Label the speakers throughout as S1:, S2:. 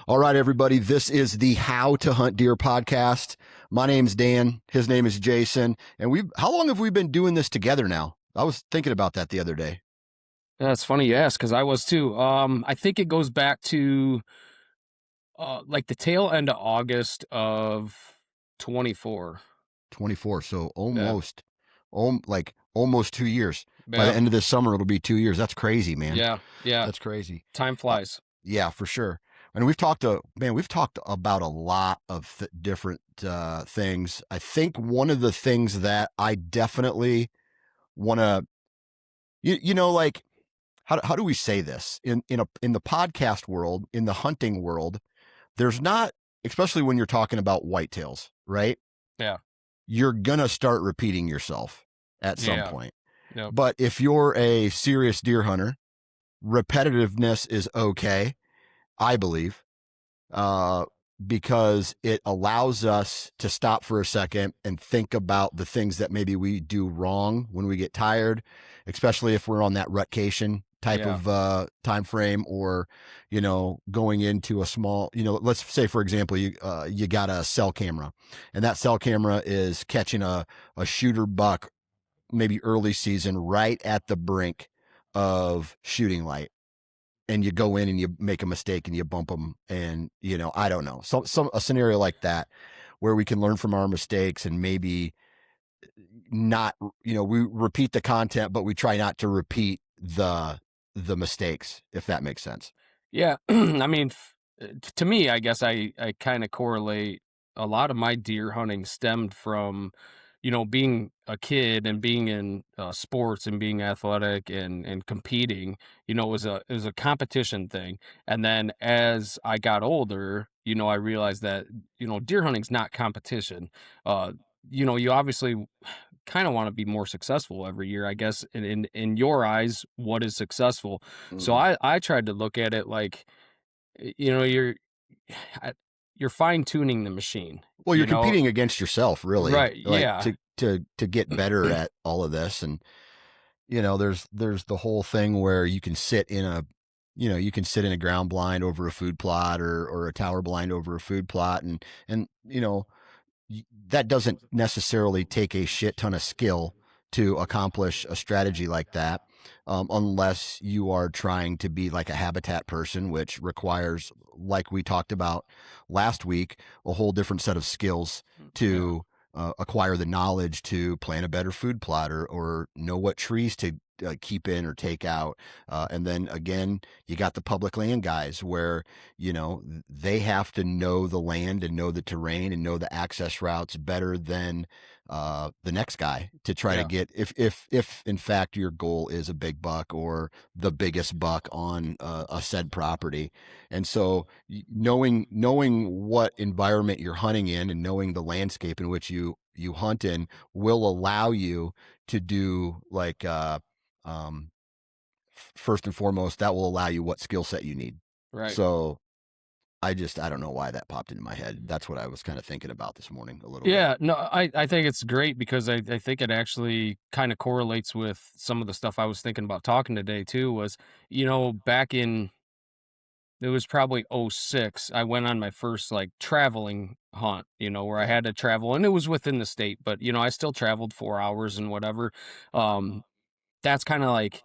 S1: All right, everybody. This is the How to Hunt Deer podcast. My name's Dan. His name is Jason. And how long have we been doing this together now? I was thinking about that the other day.
S2: Yeah, it's funny you ask, because I was too. I think it goes back to like the tail end of August of 24.
S1: 24. So
S2: Yeah.
S1: almost 2 years. By the
S2: Yeah.
S1: end of this summer, it'll be 2 years. That's crazy, man.
S2: Yeah. Yeah.
S1: That's crazy.
S2: Time flies.
S1: Yeah, for sure. And we've talked about a lot of different things. I think one of the things that I definitely want to, like, how do we say this in the podcast world, in the hunting world? There's not, especially when you're talking about whitetails, right?
S2: Yeah.
S1: You're gonna start repeating yourself at some
S2: Yeah.
S1: point.
S2: Yep.
S1: But if you're a serious deer hunter, repetitiveness is okay, I believe, because it allows us to stop for a second and think about the things that maybe we do wrong when we get tired, especially if we're on that rutcation type of time frame, or going into a small, let's say, for example, you got a cell camera, and that cell camera is catching a shooter buck, maybe early season, right at the brink of shooting light, and you go in and you make a mistake and you bump them, and I don't know, a scenario like that where we can learn from our mistakes and maybe not, we repeat the content, but we try not to repeat the mistakes, if that makes sense.
S2: Yeah. I mean, to me, I guess I kind of correlate a lot of my deer hunting stemmed from, being a kid and being in sports and being athletic and competing. It was a competition thing. And then as I got older, I realized that deer hunting's not competition. Uh, you obviously kind of want to be more successful every year, I guess. In your eyes, what is successful? So I tried to look at it like, you're I- you're fine tuning the machine.
S1: Well, you're competing against yourself, really,
S2: Right?
S1: like
S2: Yeah.
S1: to get better at all of this. And there's the whole thing where you can sit in a ground blind over a food plot, or a tower blind over a food plot, and that doesn't necessarily take a shit ton of skill to accomplish a strategy like that, unless you are trying to be like a habitat person, which requires, like we talked about last week, a whole different set of skills to acquire the knowledge to plan a better food plot, or know what trees to keep in or take out. And then again, you got the public land guys where, they have to know the land and know the terrain and know the access routes better than the next guy to try to get, if in fact your goal is a big buck or the biggest buck on a said property. And so knowing what environment you're hunting in and knowing the landscape in which you hunt in will allow you to do, like, first and foremost, that will allow you what skill set you need.
S2: Right.
S1: So I don't know why that popped into my head. That's what I was kind of thinking about this morning a little
S2: Yeah,
S1: bit.
S2: no, I think it's great, because I think it actually kind of correlates with some of the stuff I was thinking about talking today too. Was, back in, it was probably '06, I went on my first like traveling hunt, where I had to travel, and it was within the state, but I still traveled 4 hours and whatever. Um, that's kind of like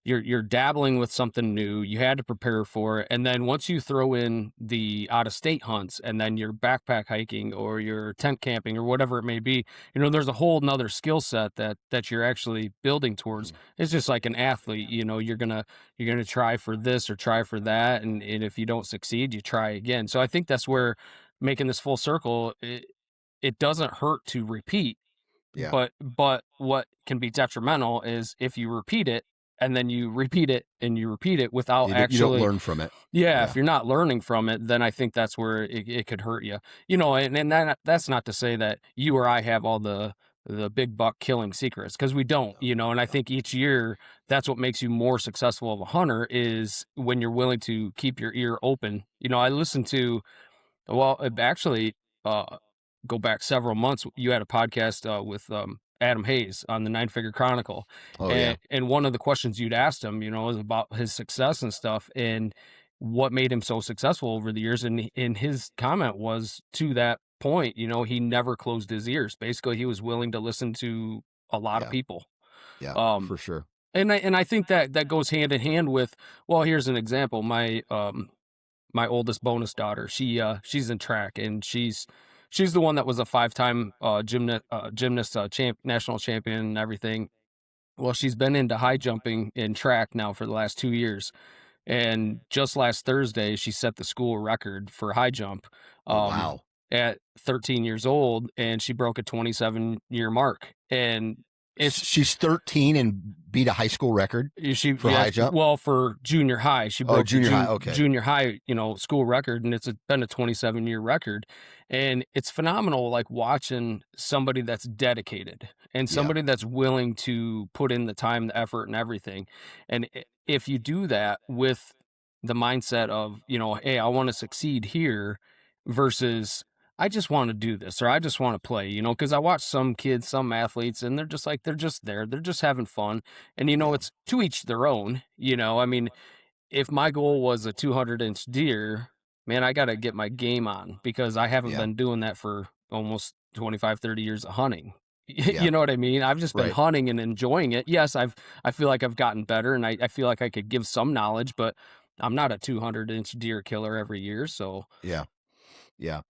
S2: you're dabbling with something new. You had to prepare for it. And then once you throw in the out of state hunts, and then you're backpack hiking or you're tent camping or whatever it may be, there's a whole nother skill set that you're actually building towards. It's just like an athlete, you're gonna try for this or try for that. And if you don't succeed, you try again. So I think that's where, making this full circle, it doesn't hurt to repeat.
S1: Yeah.
S2: But what can be detrimental is if you repeat it, and then you repeat it and you repeat it without
S1: You don't
S2: actually.
S1: learn from it.
S2: Yeah,
S1: Yeah.
S2: if you're not learning from it, then I think that's where it could hurt you. And that's not to say that you or I have all the big buck killing secrets, because we don't, and I think each year that's what makes you more successful of a hunter, is when you're willing to keep your ear open. I listened to, well, actually, uh, go back several months. You had a podcast with Adam Hayes on the Nine Figure Chronicle,
S1: Oh, yeah.
S2: and one of the questions you'd asked him, was about his success and stuff. And what made him so successful over the years, and his comment was to that point, he never closed his ears. Basically, he was willing to listen to a lot of
S1: Yeah.
S2: people.
S1: Yeah.
S2: Um,
S1: For sure.
S2: and I think that goes hand in hand with, well, here's an example. My oldest bonus daughter, she's in track, and she's the one that was a 5-time gymnast, national champion and everything. Well, she's been into high jumping and track now for the last 2 years, and just last Thursday, she set the school record for high jump,
S1: Oh,
S2: um,
S1: wow.
S2: at 13 years old, and she broke a 27-year mark, and it's
S1: She's 13 and beat a high school record for
S2: yeah,
S1: high jump.
S2: well, for junior high, she
S1: Oh,
S2: broke the
S1: junior high. Okay.
S2: junior high, school record, and been a 27-year record, and it's phenomenal, like, watching somebody that's dedicated and
S1: Yeah.
S2: somebody that's willing to put in the time, the effort, and everything, and if you do that with the mindset of, "Hey, I wanna succeed here," versus, "I just wanna do this," or, "I just wanna play," because I watch some kids, some athletes, and they're just like, they're just there, they're just having fun, and,
S1: Yeah.
S2: it's to each their own, I mean, if my goal was a 200-inch deer, man, I gotta get my game on because I haven't
S1: Yeah.
S2: been doing that for almost 25, 30 years of hunting.
S1: Yeah.
S2: You know what I mean? I've just been
S1: Right.
S2: hunting and enjoying it. Yes, I feel like I've gotten better, and I feel like I could give some knowledge, but I'm not a 200-inch deer killer every year, so
S1: Yeah. Yeah.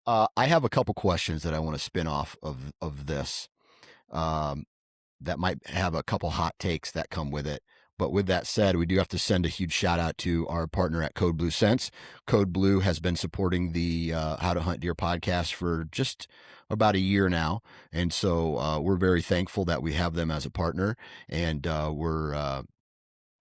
S1: I have a couple questions that I want to spin off of this. Um, that might have a couple hot takes that come with it. But with that said, we do have to send a huge shout out to our partner at Code Blue Sense. Code Blue has been supporting the How to Hunt Deer podcast for just about a year now. And so we're very thankful that we have them as a partner. And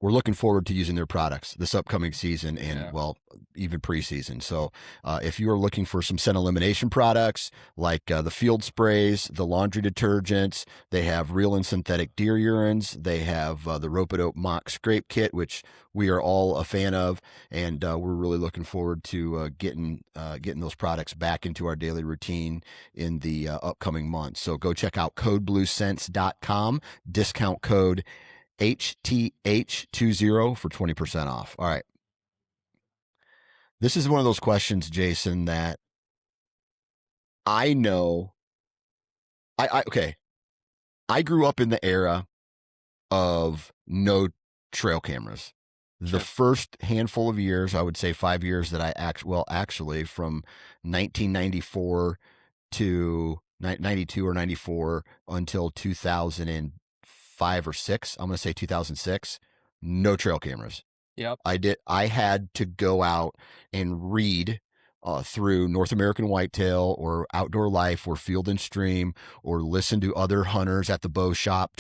S1: we're looking forward to using their products this upcoming season and,
S2: yeah.
S1: well, even preseason. So if you are looking for some scent elimination products like the field sprays, the laundry detergents, they have real and synthetic deer urines. They have the Rope-A-Dope Mock Scrape Kit, which we are all a fan of. And we're really looking forward to getting those products back into our daily routine in the upcoming months. So go check out codebluesense.com, discount code HTH20 for 20% off. All right. This is one of those questions, Jason, that I know. Okay. I grew up in the era of no trail cameras. The
S2: Sure.
S1: first handful of years, I would say 5 years that actually from 1994 to 92 or 94 until 2005 or 6. I'm going to say 2006. No trail cameras.
S2: Yep.
S1: I had to go out and read through North American Whitetail or Outdoor Life or Field and Stream, or listen to other hunters at the bow shop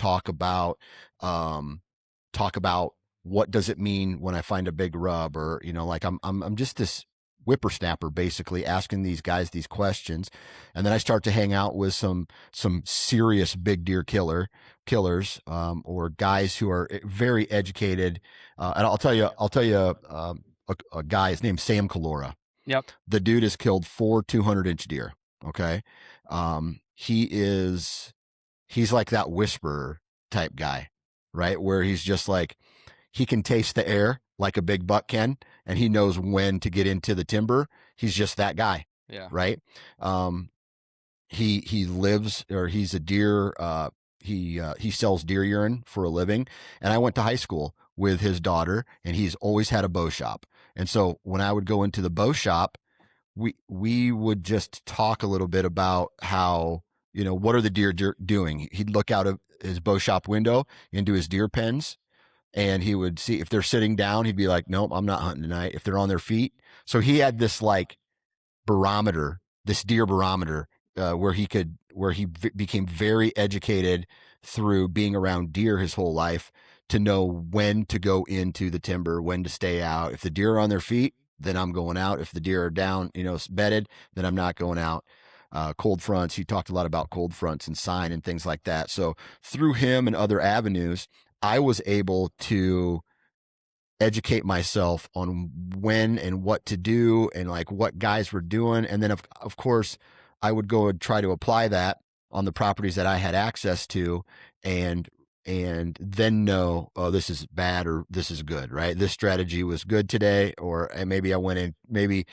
S1: um, talk about what does it mean when I find a big rub, or like I'm just this whippersnapper basically asking these guys these questions, and then I start to hang out with some serious big deer killers, or guys who are very educated. And I'll tell you a guy. His name's Sam Calora.
S2: Yep.
S1: The dude has killed 4 200-inch deer. Okay, he's like that whisperer type guy, right? Where he's just like, he can taste the air like a big buck can, and he knows when to get into the timber. He's just that guy,
S2: Yeah.
S1: right? Um, he lives, or he's a deer. He sells deer urine for a living, and I went to high school with his daughter, and he's always had a bow shop. And so when I would go into the bow shop, we would just talk a little bit about how, what are the deer doing. He'd look out of his bow shop window into his deer pens, and he would see if they're sitting down. He'd be like, nope, I'm not hunting tonight. If they're on their feet. So he had this like barometer, this deer barometer, where he became very educated through being around deer his whole life, to know when to go into the timber, when to stay out. If the deer are on their feet, then I'm going out. If the deer are down, bedded, then I'm not going out. Cold fronts. He talked a lot about cold fronts and sign and things like that. So through him and other avenues, I was able to educate myself on when and what to do, and like what guys were doing. And then of course I would go and try to apply that on the properties that I had access to, and and then know, oh, this is bad or this is good, right? This strategy was good today, or maybe I went in, maybe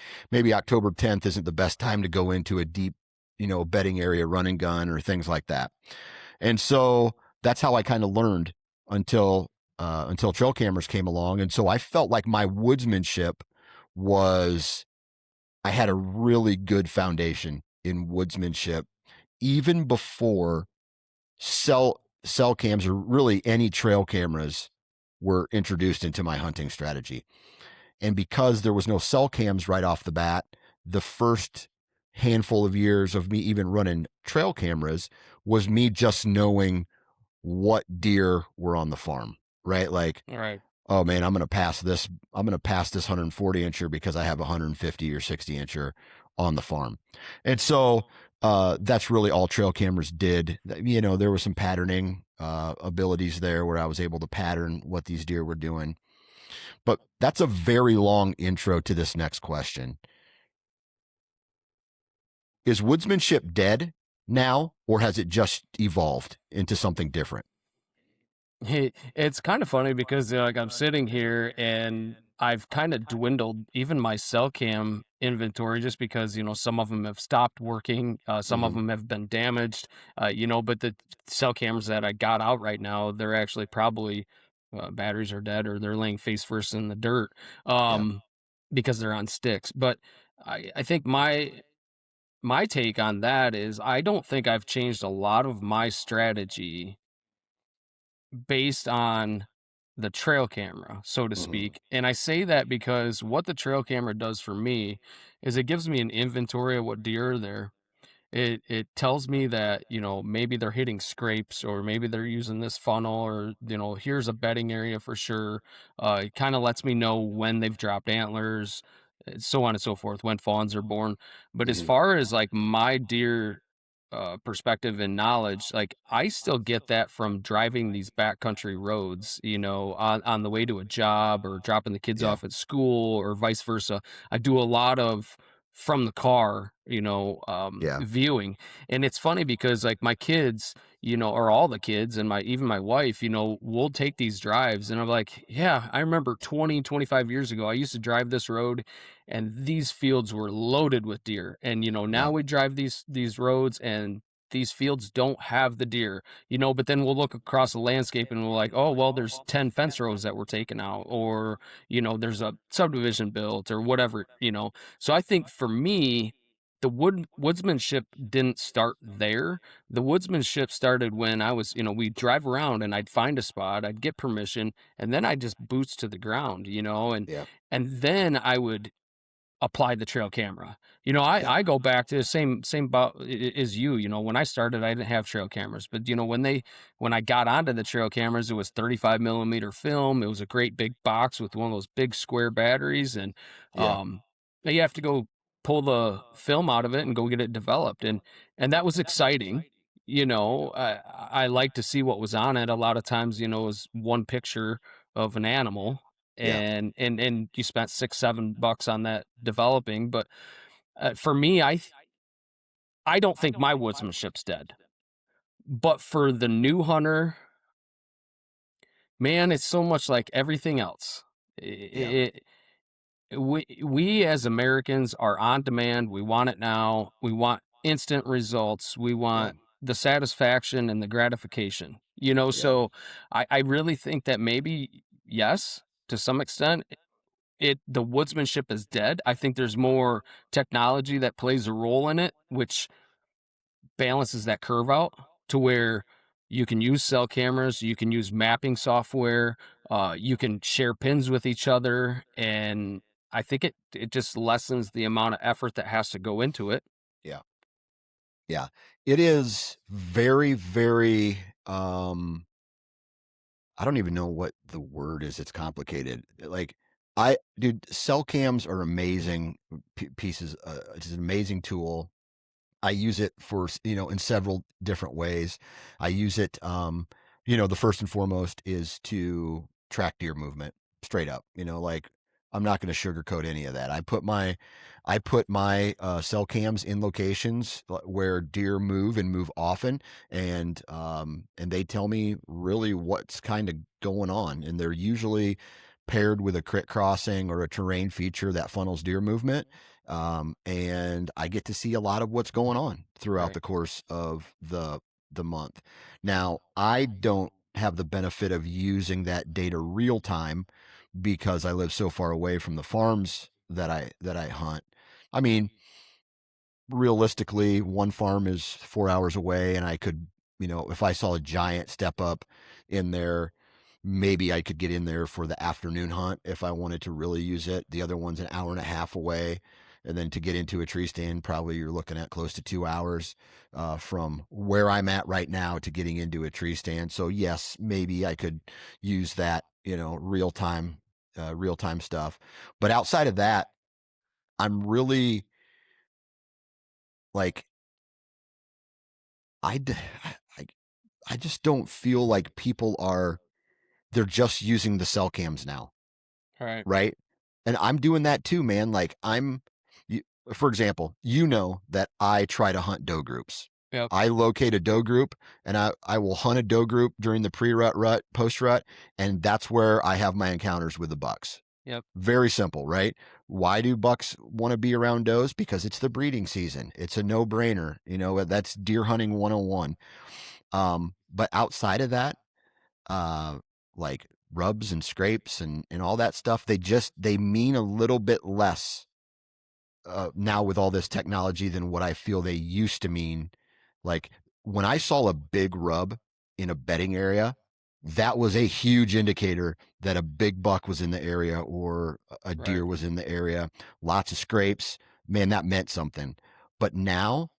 S1: October 10th isn't the best time to go into a deep, bedding area run and gun or things like that. And so that's how I kind of learned until until trail cameras came along. And so I felt like my woodsmanship was, I had a really good foundation in woodsmanship even before cell cams or really any trail cameras were introduced into my hunting strategy. And because there was no cell cams right off the bat, the first handful of years of me even running trail cameras was me just knowing what deer were on the farm, right? Like,
S2: Right.
S1: oh man, I'm going to pass this. I'm going to pass this 140 incher because I have a 150 or 60 incher on the farm. And so that's really all trail cameras did. There was some patterning abilities there where I was able to pattern what these deer were doing. But that's a very long intro to this next question. Is woodsmanship dead now, or has it just evolved into something different?
S2: It's kind of funny because like I'm sitting here and I've kind of dwindled even my cell cam inventory just because some of them have stopped working, some of
S1: Mm-hmm.
S2: them have been damaged, but the cell cameras that I got out right now, they're actually probably batteries are dead or they're laying face first in the dirt,
S1: Yeah.
S2: um, because they're on sticks. But I think my take on that is I don't think I've changed a lot of my strategy based on the trail camera, so to
S1: Mm-hmm.
S2: speak. And I say that because what the trail camera does for me is it gives me an inventory of what deer are there. It tells me that, maybe they're hitting scrapes or maybe they're using this funnel or, here's a bedding area for sure. It kind of lets me know when they've dropped antlers, so on and so forth, when fawns are born. But as
S1: Mm-hmm.
S2: far as like my deer perspective and knowledge, like I still get that from driving these backcountry roads, on the way to a job or dropping the kids
S1: Yeah.
S2: off at school or vice versa. I do a lot of from the car,
S1: Yeah.
S2: viewing. And it's funny because like my kids, or all the kids and even my wife, we'll take these drives and I'm like, yeah, I remember 20, 25 years ago, I used to drive this road and these fields were loaded with deer. And now
S1: Yeah.
S2: we drive these roads and these fields don't have the deer, but then we'll look across the landscape and we're like, oh, well, there's 10 fence rows that were taken out, or, there's a subdivision built or whatever, so I think for me, the woodsmanship didn't start there. The woodsmanship started when I was, we'd drive around and I'd find a spot, I'd get permission, and then I just boots to the ground,
S1: Yeah.
S2: and then I would apply the trail camera.
S1: Yeah.
S2: I go back to the same about as you. When I started, I didn't have trail cameras, but when I got onto the trail cameras, it was 35 millimeter film. It was a great big box with one of those big square batteries, and
S1: Yeah.
S2: um, you have to go pull the film out of it and go get it developed, and that was exciting. I like to see what was on it. A lot of times, it was one picture of an animal
S1: Yeah.
S2: and you spent 6 $7 on that developing. But for me, I don't think my woodsmanship's dead, but for the new hunter, man, it's so much like everything else.
S1: Yeah.
S2: We as Americans are on demand. We want it now. We want instant results. We
S1: Yeah.
S2: want the satisfaction and the gratification.
S1: Yeah.
S2: So I really think that maybe yes, to some extent, the woodsmanship is dead. I think there's more technology that plays a role in it, which balances that curve out to where you can use cell cameras, you can use mapping software, you can share pins with each other, and I think it just lessens the amount of effort that has to go into it.
S1: Yeah. Yeah. It is very, very, um, I don't even know what the word is. It's complicated. Like, dude, cell cams are amazing pieces. It's an amazing tool. I use it for, in several different ways. I use it, the first and foremost is to track deer movement straight up, like, I'm not going to sugarcoat any of that. I put my cell cams in locations where deer move and move often, and they tell me really what's kind of going on, and they're usually paired with a crit crossing or a terrain feature that funnels deer movement. And I get to see a lot of what's going on throughout
S2: Right.
S1: the course of the month. Now, I don't have the benefit of using that data real time because I live so far away from the farms that I hunt. I mean, realistically, one farm is 4 hours away, and I could, if I saw a giant step up in there, maybe I could get in there for the afternoon hunt if I wanted to really use it. The other one's an hour and a half away. And then to get into a tree stand, probably you're looking at close to 2 hours from where I'm at right now to getting into a tree stand. So yes, maybe I could use that, real time stuff. But outside of that, I'm really like I, I, I just don't feel like people are. They're just using the cell cams now,
S2: Right.
S1: right? And I'm doing that too, man. Like you, for example, that I try to hunt doe groups.
S2: Yep.
S1: I locate a doe group and I will hunt a doe group during the pre-rut, post-rut, and that's where I have my encounters with the bucks.
S2: Yep.
S1: Very simple, right? Why do bucks want to be around does? Because it's the breeding season. It's a no-brainer. That's deer hunting 101. But outside of that, uh, like rubs and scrapes and all that stuff, they mean a little bit less now with all this technology than what I feel they used to mean. Like when I saw a big rub in a bedding area, that was a huge indicator that a big buck was in the area or a
S2: Right.
S1: deer was in the area. Lots of scrapes, man, that meant something. But now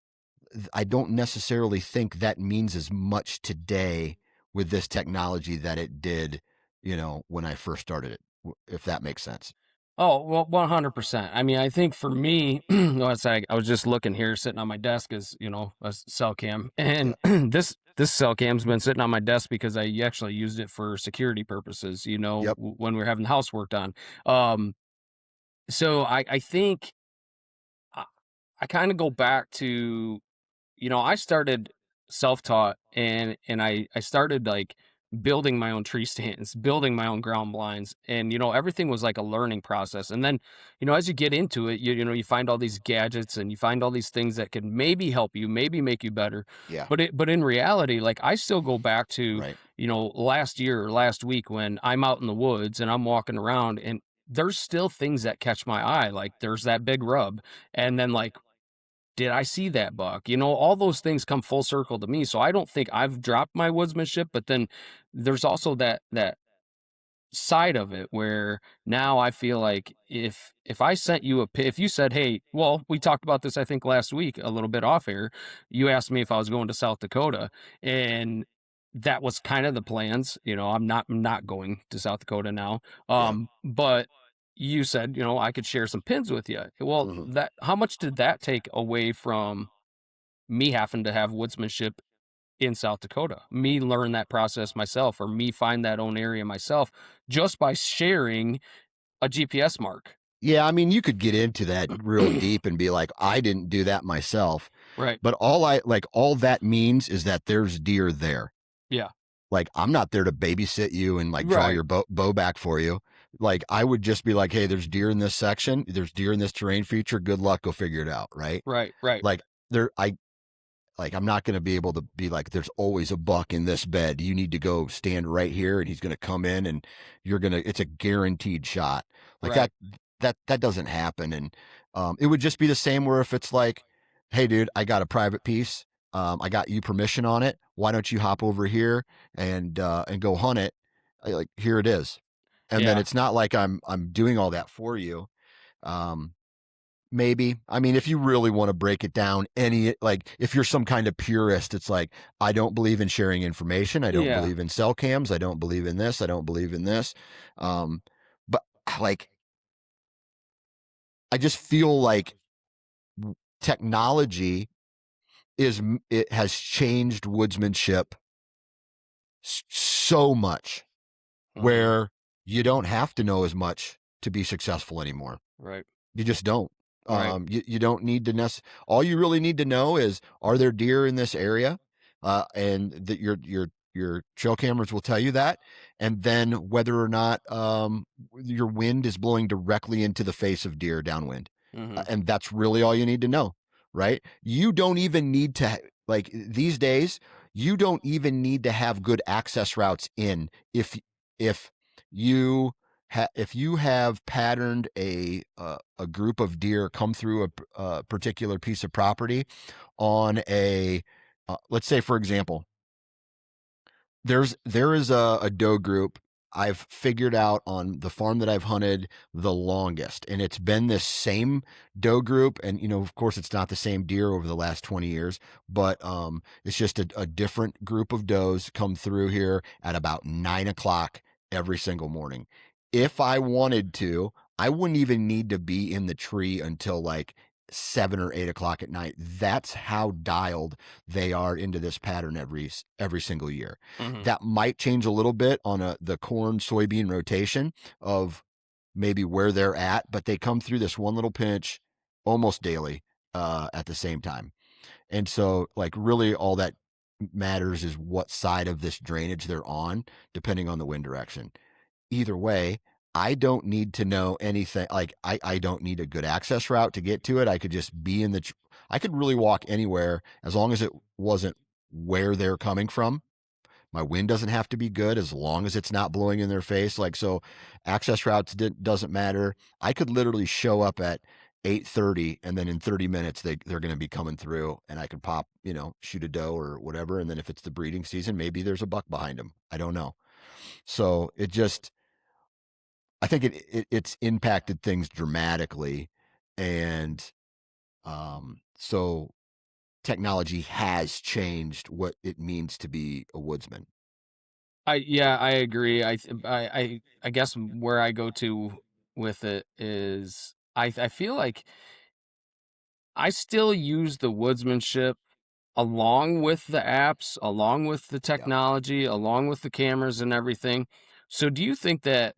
S1: I don't necessarily think that means as much today with this technology that it did, when I first started it, if that makes sense.
S2: Oh, well, 100%. I mean, I think for me, I was just looking here, sitting on my desk as, a cell cam.
S1: Yeah.
S2: And this cell cam's been sitting on my desk because I actually used it for security purposes,
S1: Yep.
S2: when we were having the house worked on. Um, so I think I, I kind of go back to, I started self-taught and I started like building my own tree stands, building my own ground blinds, and everything was like a learning process. And then, as you get into it, you find all these gadgets and you find all these things that can maybe help you, maybe make you better.
S1: Yeah.
S2: But in reality, like I still go back to,
S1: Right.
S2: last year or last week when I'm out in the woods and I'm walking around and there's still things that catch my eye. Like there's that big rub. And then like did I see that buck? All those things come full circle to me. So I don't think I've dropped my woodsmanship, but then there's also that side of it where now I feel like if I sent you if you said, "Hey," well, we talked about this I think last week a little bit off air. You asked me if I was going to South Dakota and that was kind of the plans. I'm not going to South Dakota now.
S1: Yeah.
S2: But you said, I could share some pins with you. Well,
S1: Hmm.
S2: that how much did that take away from me having to have woodsmanship in South Dakota? Me learn that process myself or me find that own area myself just by sharing a GPS mark.
S1: Yeah. I mean, you could get into that real deep and be like, I didn't do that myself.
S2: Right.
S1: But all that means is that there's deer there.
S2: Yeah.
S1: Like, I'm not there to babysit you and like draw
S2: Right.
S1: your bow back for you. Like, I would just be like, hey, there's deer in this section. There's deer in this terrain feature. Good luck. Go figure it out. Right.
S2: Right. Right.
S1: Like, there, I, I'm not going to be able to be like, there's always a buck in this bed. You need to go stand right here and he's going to come in and it's a guaranteed shot. Like
S2: Right.
S1: that doesn't happen. And, it would just be the same where if it's like, hey dude, I got a private piece. I got you permission on it. Why don't you hop over here and go hunt it? Like, here it is. And then
S2: Yeah.
S1: it's not like I'm doing all that for you. Um, Maybe. I mean, if you really want to break it down, if you're some kind of purist, it's like, I don't believe in sharing information. I don't
S2: Yeah.
S1: believe in cell cams. I don't believe in this. I don't believe in this. Um, but like, I just feel like technology it has changed woodsmanship so much
S2: Mhm.
S1: where you don't have to know as much to be successful anymore.
S2: Right.
S1: You just don't.
S2: Right.
S1: You don't need to all you really need to know is, are there deer in this area? And that your trail cameras will tell you that. And then whether or not your wind is blowing directly into the face of deer downwind.
S2: Mhm.
S1: And that's really all you need to know, right? You don't even need to, like these days, you don't even need to have good access routes in. If you if you have patterned a group of deer come through a particular piece of property on let's say, for example, there is a doe group I've figured out on the farm that I've hunted the longest, and it's been this same doe group. And of course, it's not the same deer over the last 20 years, but it's just a different group of does come through here at about 9 o'clock every single morning. If I wanted to, I wouldn't even need to be in the tree until like 7 or 8 o'clock at night. That's how dialed they are into this pattern every single year.
S2: Mhm.
S1: That might change a little bit on the corn soybean rotation of maybe where they're at, but they come through this one little pinch almost daily at the same time. And so, like, really all that matters is what side of this drainage they're on, depending on the wind direction. Either way, I don't need to know anything. Like, I don't need a good access route to get to it. I could just be I could really walk anywhere as long as it wasn't where they're coming from. My wind doesn't have to be good as long as it's not blowing in their face. Like, so access routes doesn't matter. I could literally show up at 8:30, and then in 30 minutes they're going to be coming through, and I could pop, shoot a doe or whatever. And then if it's the breeding season, maybe there's a buck behind them. I don't know. So I think it's impacted things dramatically. And so technology has changed what it means to be a woodsman.
S2: Yeah, I agree. I guess where I go to with it is I feel like I still use the woodsmanship along with the apps, along with the
S1: Yeah.
S2: technology, along with the cameras and everything. So do you think that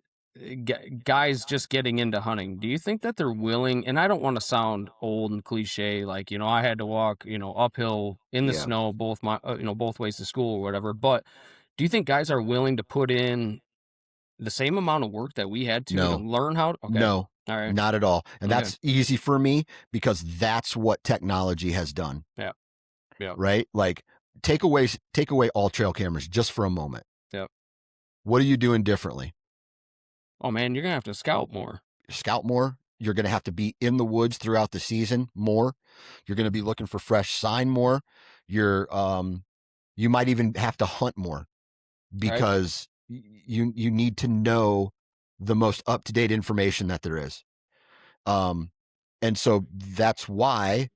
S2: guys just getting into hunting, do you think that they're willing, and I don't want to sound old and cliche, like, I had to walk, uphill in the
S1: Yeah.
S2: snow both ways to school or whatever, but do you think guys are willing to put in the same amount of work that we had to
S1: No,
S2: learn how to okay.
S1: no,
S2: All right.
S1: not at all. And
S2: Okay.
S1: that's easy for me because that's what technology has done,
S2: Yeah. Yeah.
S1: right? Like, take away all trail cameras just for a moment.
S2: Yeah.
S1: What are you doing differently?
S2: Oh man, you're gonna have to scout more.
S1: Scout more. You're going to have to be in the woods throughout the season more. You're going to be looking for fresh sign more. You might even have to hunt more
S2: Right.
S1: because you need to know the most up-to-date information that there is. Um, and so that's why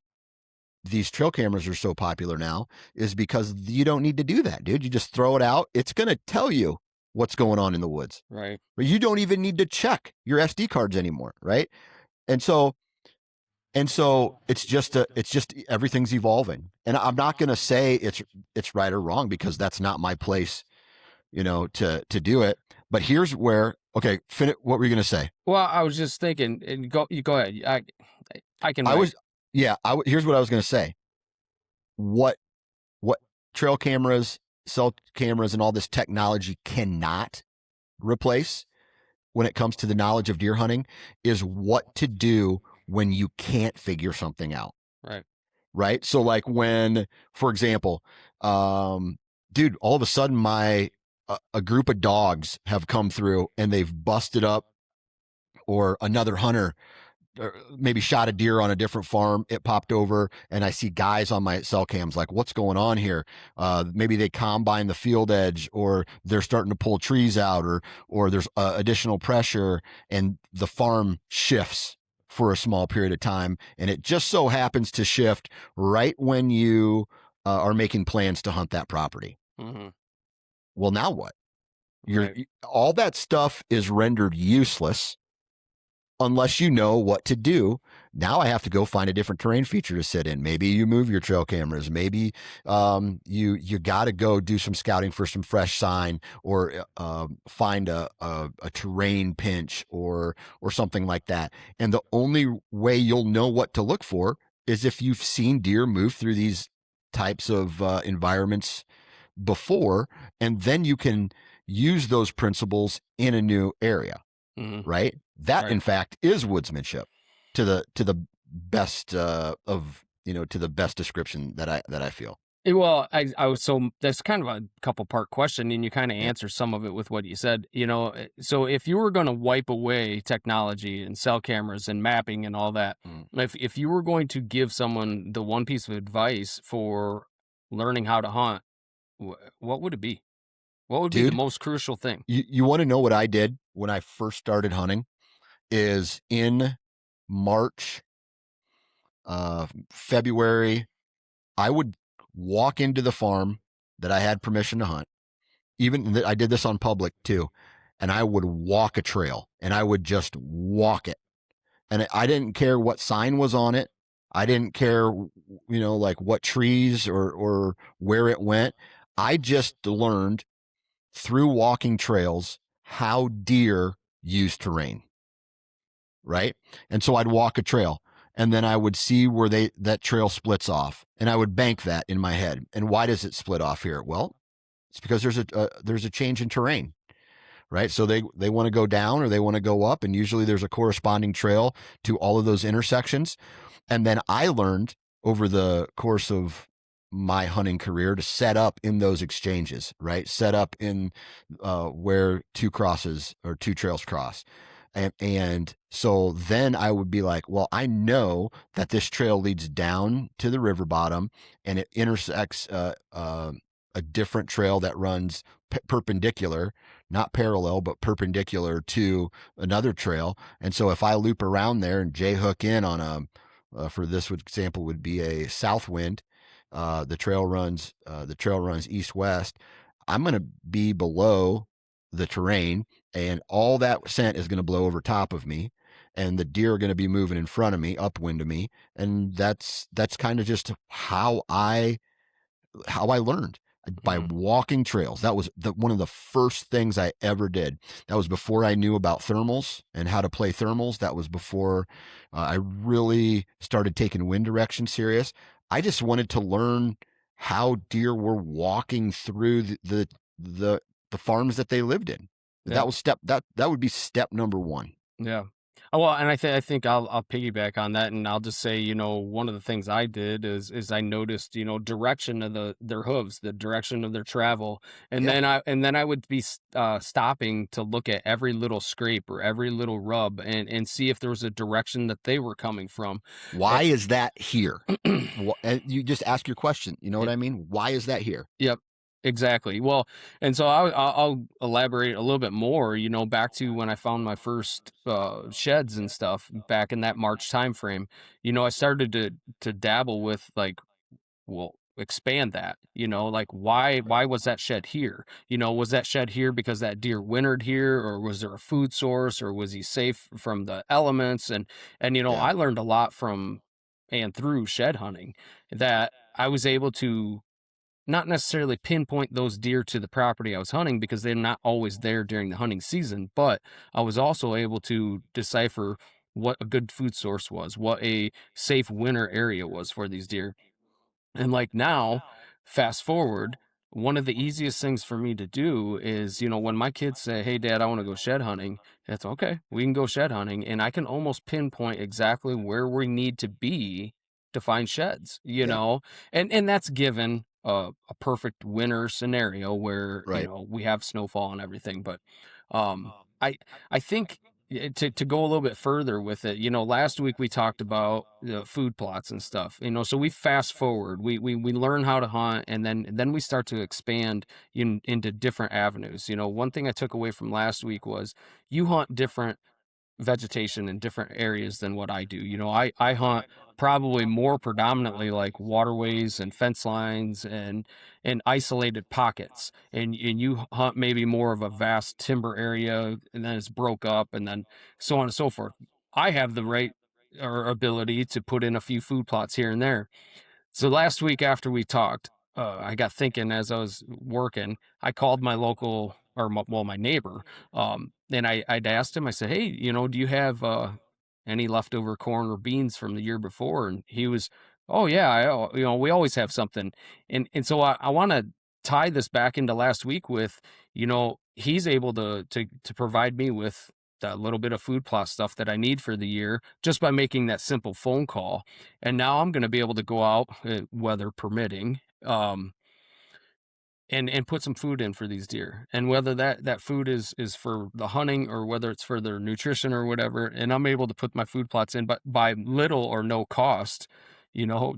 S1: these trail cameras are so popular now, is because you don't need to do that, dude. You just throw it out. It's going to tell you what's going on in the woods.
S2: Right.
S1: But you don't even need to check your SD cards anymore, right? And so it's just everything's evolving. And I'm not going to say it's right or wrong because that's not my place, to do it. But here's where, okay, what were you going to say?
S2: Well, I was just thinking, and you go ahead. I can
S1: I
S2: wait.
S1: was, yeah, here's what I was going to say. What what trail cameras, cell cameras, and all this technology cannot replace when it comes to the knowledge of deer hunting is what to do when you can't figure something out.
S2: Right.
S1: Right. So, like, when, for example, dude, all of a sudden a group of dogs have come through and they've busted up, or another hunter maybe shot a deer on a different farm. It popped over, and I see guys on my cell cams like, what's going on here? Maybe they combine the field edge, or they're starting to pull trees out, or there's additional pressure, and the farm shifts for a small period of time. And it just so happens to shift right when you are making plans to hunt that property.
S2: Mhm.
S1: Well, now what? You're
S2: Right.
S1: all that stuff is rendered useless unless you know what to do. Now I have to go find a different terrain feature to sit in. Maybe you move your trail cameras. Maybe you got to go do some scouting for some fresh sign, or find a terrain pinch, or something like that. And the only way you'll know what to look for is if you've seen deer move through these types of environments before, and then you can use those principles in a new area,
S2: Mhm.
S1: right? That
S2: Right.
S1: in fact is woodsmanship to the best of to the best description that I feel.
S2: Well, I was so that's kind of a couple part question, and you kind of
S1: Yeah.
S2: answer some of it with what you said. So if you were going to wipe away technology and cell cameras and mapping and all that,
S1: Mm.
S2: if you were going to give someone the one piece of advice for learning how to hunt, what would it be? What would be the
S1: Dude,
S2: most crucial thing?
S1: you want to know what I did when I first started hunting? Is in March, February, I would walk into the farm that I had permission to hunt. Even I did this on public too, and I would walk a trail, and I would just walk it, and I didn't care what sign was on it. I didn't care, like what trees or where it went. I just learned through walking trails how deer use terrain, right? And so I'd walk a trail, and then I would see where that trail splits off, and I would bank that in my head. And why does it split off here? Well, it's because there's a change in terrain, right? So they want to go down or they want to go up, and usually there's a corresponding trail to all of those intersections. And then I learned over the course of my hunting career to set up in those exchanges, right? Set up in where two crosses or two trails cross. And so then I would be like, well, I know that this trail leads down to the river bottom, and it intersects a different trail that runs perpendicular, not parallel, but perpendicular to another trail. And so if I loop around there and J hook in on for this example would be a south wind, the trail runs east west. I'm going to be below the terrain, and all that scent is going to blow over top of me, and the deer are going to be moving in front of me, upwind of me, and that's kind of just how I learned by
S2: Mhm.
S1: walking trails. That was one of the first things I ever did. That was before I knew about thermals and how to play thermals. That was before I really started taking wind direction serious. I just wanted to learn how deer were walking through the farms that they lived in.
S2: Yeah.
S1: That would be step number one.
S2: Yeah. Well, and I think I'll piggyback on that, and I'll just say, one of the things I did is I noticed, direction of their hooves, the direction of their travel, and
S1: Yeah.
S2: then I would be stopping to look at every little scrape or every little rub, and see if there was a direction that they were coming from.
S1: Why is that here? And you just ask your question. You know what
S2: Eh,
S1: I mean? Why is that here?
S2: Yep, exactly. Well, and so I'll elaborate a little bit more. Back to when I found my first sheds and stuff back in that March time frame. I started to dabble with like, well, expand that. Like why was that shed here? Was that shed here because that deer wintered here, or was there a food source, or was he safe from the elements? And
S1: Yeah.
S2: I learned a lot from and through shed hunting that I was able to not necessarily pinpoint those deer to the property I was hunting because they're not always there during the hunting season, but I was also able to decipher what a good food source was, what a safe winter area was for these deer. And like now, fast forward, one of the easiest things for me to do is, when my kids say, "Hey, Dad, I want to go shed hunting," that's okay. We can go shed hunting, and I can almost pinpoint exactly where we need to be to find sheds.
S1: Yeah.
S2: And that's given a perfect winter scenario where
S1: Right.
S2: we have snowfall and everything. But I I think to go a little bit further with it, last week we talked about food plots and stuff, so we fast forward, we learn how to hunt, and then we start to expand into different avenues. One thing I took away from last week was you hunt different vegetation in different areas than what I do. I hunt probably more predominantly like waterways and fence lines and isolated pockets. And you hunt maybe more of a vast timber area, and then it's broke up, and then so on and so forth. I have the right or ability to put in a few food plots here and there. So last week after we talked, I got thinking as I was working, I called my local or my neighbor, and I'd asked him. I said, "Hey, do you have any leftover corn or beans from the year before?" And he was, "Oh yeah, we always have something." And so I want to tie this back into last week with, he's able to provide me with that little bit of food plot stuff that I need for the year just by making that simple phone call. And now I'm gonna be able to go out, weather permitting, and put some food in for these deer. And whether that food is for the hunting or whether it's for their nutrition or whatever, and I'm able to put my food plots in, but by little or no cost,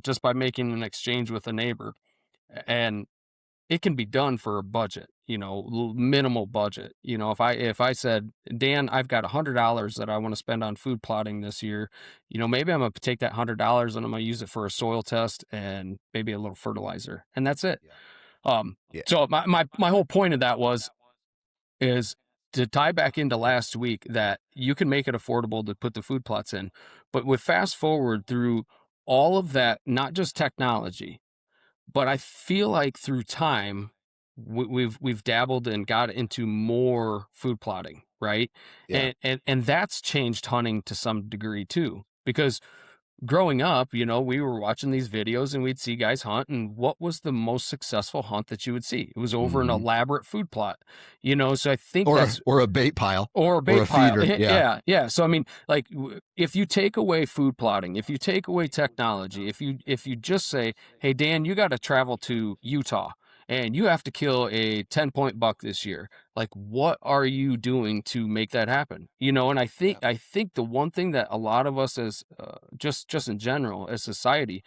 S2: just by making an exchange with a neighbor. And it can be done for a budget, minimal budget. If I said, Dan, I've got $100 that I want to spend on food plotting this year, maybe I'm gonna take that $100 and I'm gonna use it for a soil test and maybe a little fertilizer, and that's it.
S1: Yeah.
S2: Um,
S1: Yeah.
S2: so my whole point of that is to tie back into last week that you can make it affordable to put the food plots in, but with fast forward through all of that, not just technology, but I feel like through time, we've dabbled and got into more food plotting, right?
S1: Yeah.
S2: And that's changed hunting to some degree too, because growing up, we were watching these videos and we'd see guys hunt, and what was the most successful hunt that you would see? It was over an
S1: Mhm.
S2: elaborate food plot, so I think
S1: Or
S2: that's
S1: or a bait pile
S2: or a
S1: or a
S2: bait pile.
S1: feeder. Yeah.
S2: Yeah, yeah. So I mean, like, if you take away food plotting, if you take away technology, if you just say, "Hey, Dan, you got to travel to Utah and you have to kill a 10-point buck this year," like, what are you doing to make that happen? And I think
S1: Yeah.
S2: I think the one thing that a lot of us as just in general as society,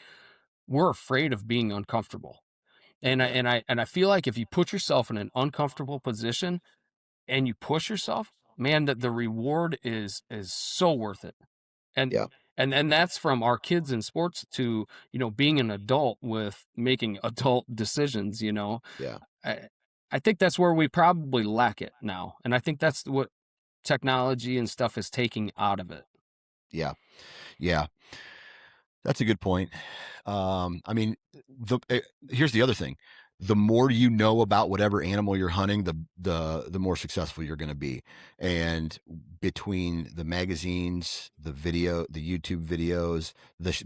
S2: we're afraid of being uncomfortable.
S1: Yeah.
S2: And I feel like if you put yourself in an uncomfortable position and you push yourself, man, that the reward is so worth it. And
S1: Yeah.
S2: and that's from our kids in sports to, being an adult with making adult decisions.
S1: Yeah.
S2: I I think that's where we probably lack it now. And I think that's what technology and stuff is taking out of it.
S1: Yeah. Yeah. That's a good point. I mean, here's the other thing: the more you know about whatever animal you're hunting, the more successful you're going to be. And between the magazines, the YouTube videos,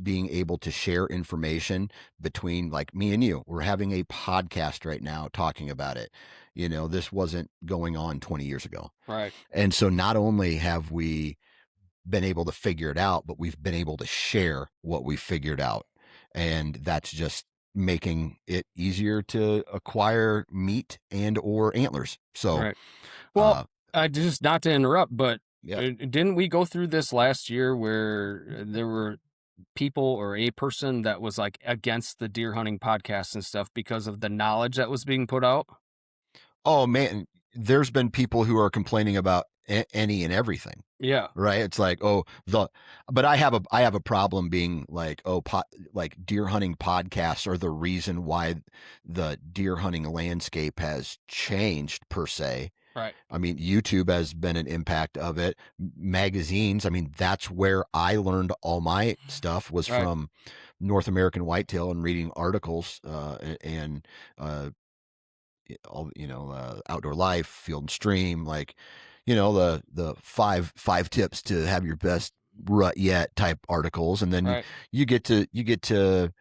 S1: being able to share information between like me and you, we're having a podcast right now talking about it. This wasn't going on 20 years ago,
S2: Right.
S1: and so not only have we been able to figure it out, but we've been able to share what we figured out. And that's just making it easier to acquire meat and or antlers. So,
S2: Right. Well,
S1: uh,
S2: I just not to interrupt, but
S1: yeah.
S2: didn't we go through this last year where there were people or a person that was like against the deer hunting podcasts and stuff because of the knowledge that was being put out?
S1: Oh man, there's been people who are complaining about any and everything.
S2: Yeah.
S1: Right? It's like, but I have a problem being like, like deer hunting podcasts are the reason why the deer hunting landscape has changed per se.
S2: Right.
S1: I mean, YouTube has been an impact of it. Magazines, I mean, that's where I learned all my stuff was
S2: Right.
S1: from North American Whitetail and reading articles, and uh, all Outdoor Life, Field and Stream, like the five tips to have your best rut yet type articles, and then
S2: Right.
S1: you get to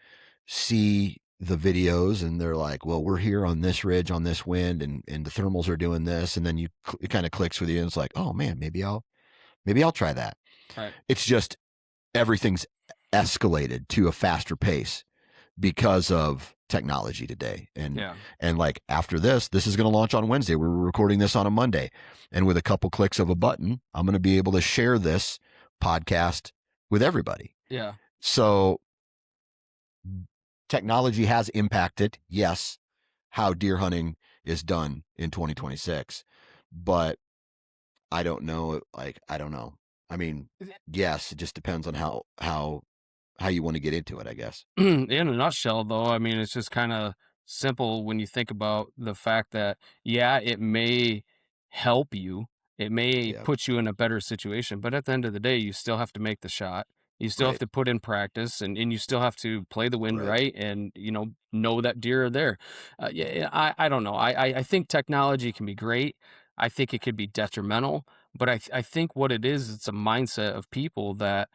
S1: see the videos, and they're like, well, we're here on this ridge on this wind, and the thermals are doing this, and then it kind of clicks with you, and it's like, oh man, maybe I'll try that.
S2: Right.
S1: It's just everything's escalated to a faster pace because of technology today. and
S2: Yeah.
S1: and like after this is going to launch on Wednesday. We're recording this on a Monday, and with a couple clicks of a button, I'm going to be able to share this podcast with everybody.
S2: Yeah.
S1: So technology has impacted, yes, how deer hunting is done in 2026, but I don't know. I mean, yes, it just depends on how you want to get into it, I guess.
S2: In a nutshell, though, I mean, it's just kind of simple when you think about the fact that, yeah, it may help you It may
S1: Yeah.
S2: put you in a better situation, but at the end of the day, you still have to make the shot. You still have
S1: Right.
S2: to put in practice, and you still have to play the wind
S1: Right.
S2: right, and know that deer are there. Yeah, yeah, I don't know. I think technology can be great. I think it could be detrimental, but I think what it is, it's a mindset of people that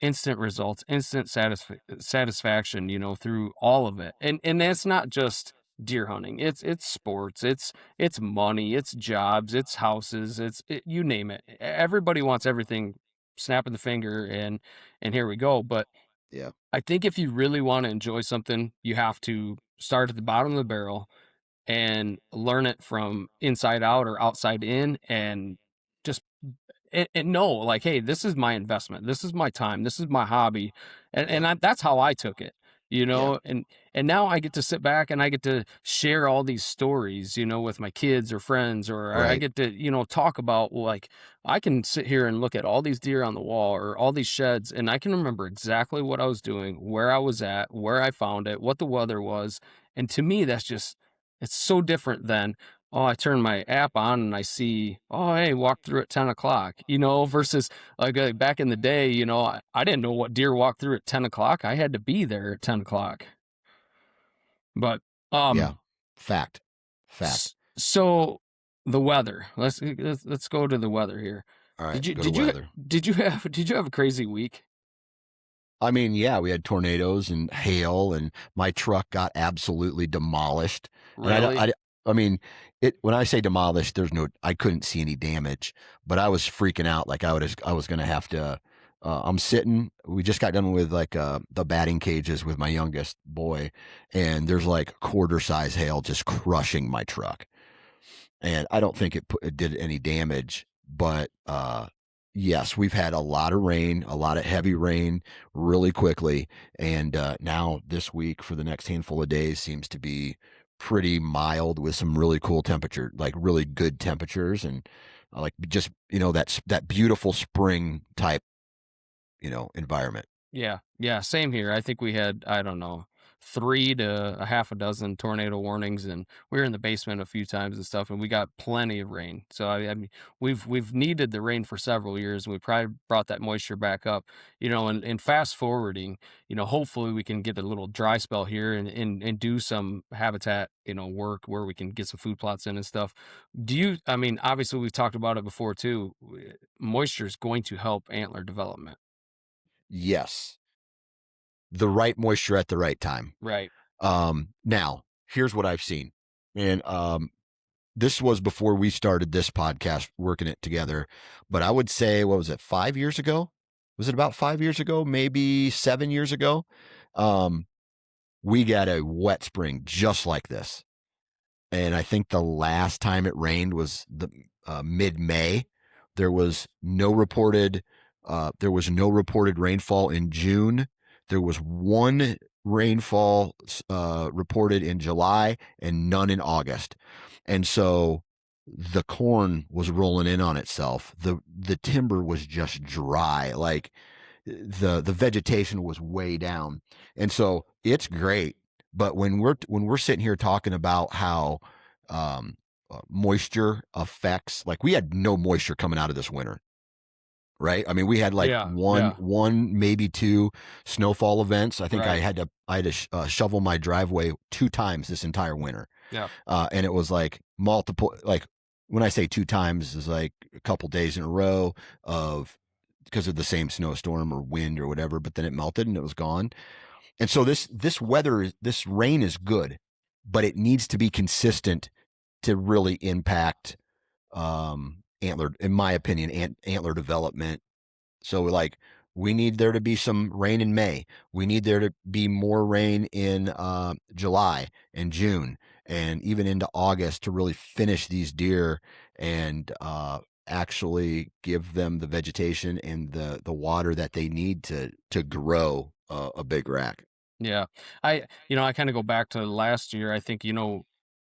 S2: instant results, instant satisfaction, through all of it, and that's not just deer hunting. It's sports. It's money, it's jobs, it's houses, you name it. Everybody wants everything snapping the finger and here we go. But
S1: Yeah.
S2: I think if you really want to enjoy something, you have to start at the bottom of the barrel and learn it from inside out or outside in and just and know like, hey, this is my investment, this is my time, this is my hobby, and
S1: Yeah.
S2: that's how I took it,
S1: Yeah.
S2: and now I get to sit back and I get to share all these stories, with my kids or friends, or I
S1: Right.
S2: get to talk about, well, like, I can sit here and look at all these deer on the wall or all these sheds, and I can remember exactly what I was doing, where I was at, where I found it, what the weather was, and to me that's just, it's so different than, oh, I turn my app on and I see, oh, hey, walk through at 10 o'clock, versus like back in the day, I didn't know what deer walked through at 10 o'clock. I had to be there at 10 o'clock. But,
S1: Yeah.
S2: um,
S1: Fact. Fact.
S2: so the weather, let's go to the weather here.
S1: All right.
S2: Did you,
S1: Go to
S2: did you,
S1: weather.
S2: did you have a crazy week?
S1: I mean, yeah, we had tornadoes and hail, and my truck got absolutely demolished. And
S2: Really?
S1: I mean, it. When I say demolished, there's no, I couldn't see any damage, but I was freaking out. Like I was going to have to. I'm sitting. We just got done with like the batting cages with my youngest boy, and there's like quarter size hail just crushing my truck. And I don't think it did any damage, but yes, we've had a lot of rain, a lot of heavy rain really quickly, and now this week for the next handful of days seems to be pretty mild with some really cool temperature, like really good temperatures, and like just that beautiful spring type environment.
S2: Yeah, yeah, same here. I think we had, I don't know, 3 to a half a dozen tornado warnings, and we were in the basement a few times and stuff, and we got plenty of rain. So I mean, we've needed the rain for several years, and we probably brought that moisture back up, and fast forwarding, hopefully we can get a little dry spell here and do some habitat, work where we can get some food plots in and stuff. I mean, obviously we've talked about it before too. Moisture is going to help antler development.
S1: Yes, the right moisture at the right time.
S2: Right.
S1: Now here's what I've seen, and this was before we started this podcast working it together, but I would say, what was it, 5 years ago? Was it about 5 years ago? Maybe 7 years ago? Um, we got a wet spring just like this. And I think the last time it rained was the mid-May. There was no reported there was no reported rainfall in June. There was one rainfall reported in July and none in August. And so the corn was rolling in on itself. The timber was just dry. Like the vegetation was way down. And so it's great. But when we're sitting here talking about how moisture affects, like we had no moisture coming out of this winter, right? I mean, we had like
S2: Yeah, yeah,
S1: one maybe two snowfall events. I think
S2: right.
S1: I had to shovel my driveway 2 times this entire winter,
S2: Yeah,
S1: and it was like multiple. Like when I say 2 times, is like a couple days in a row of because of the same snowstorm or wind or whatever. But then it melted and it was gone. And so this rain is good, but it needs to be consistent to really impact antler, in my opinion, antler development. So like we need there to be some rain in May. We need there to be more rain in July and June and even into August to really finish these deer and actually give them the vegetation and the water that they need to grow a big rack.
S2: yeah. I kind of go back to last year. I think,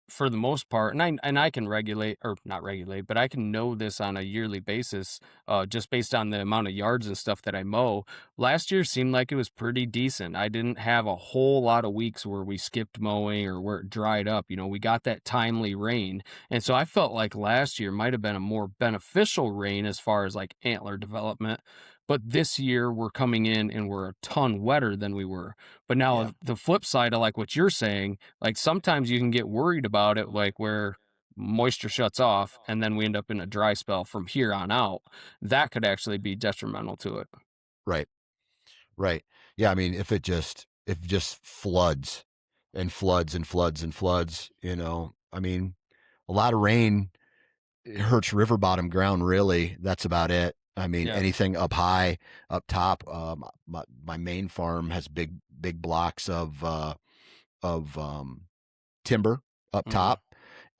S2: for the most part, and I can regulate, or not regulate, but I can know this on a yearly basis, just based on the amount of yards and stuff that I mow. Last year seemed like it was pretty decent. I didn't have a whole lot of weeks where we skipped mowing or where it dried up. We got that timely rain, and so I felt like last year might have been a more beneficial rain as far as like antler development. But this year we're coming in and we're a ton wetter than we were. But
S1: Yeah.
S2: now the flip side of like what you're saying, like sometimes you can get worried about it, like where moisture shuts off and then we end up in a dry spell from here on out. That could actually be detrimental to it.
S1: Right. Right. Yeah, I mean, if it just floods and floods and floods and floods, I mean, a lot of rain, it hurts river bottom ground, really. That's about it. I mean,
S2: Yeah.
S1: anything up high, up top. My main farm has big blocks of timber up
S2: Mhm.
S1: top,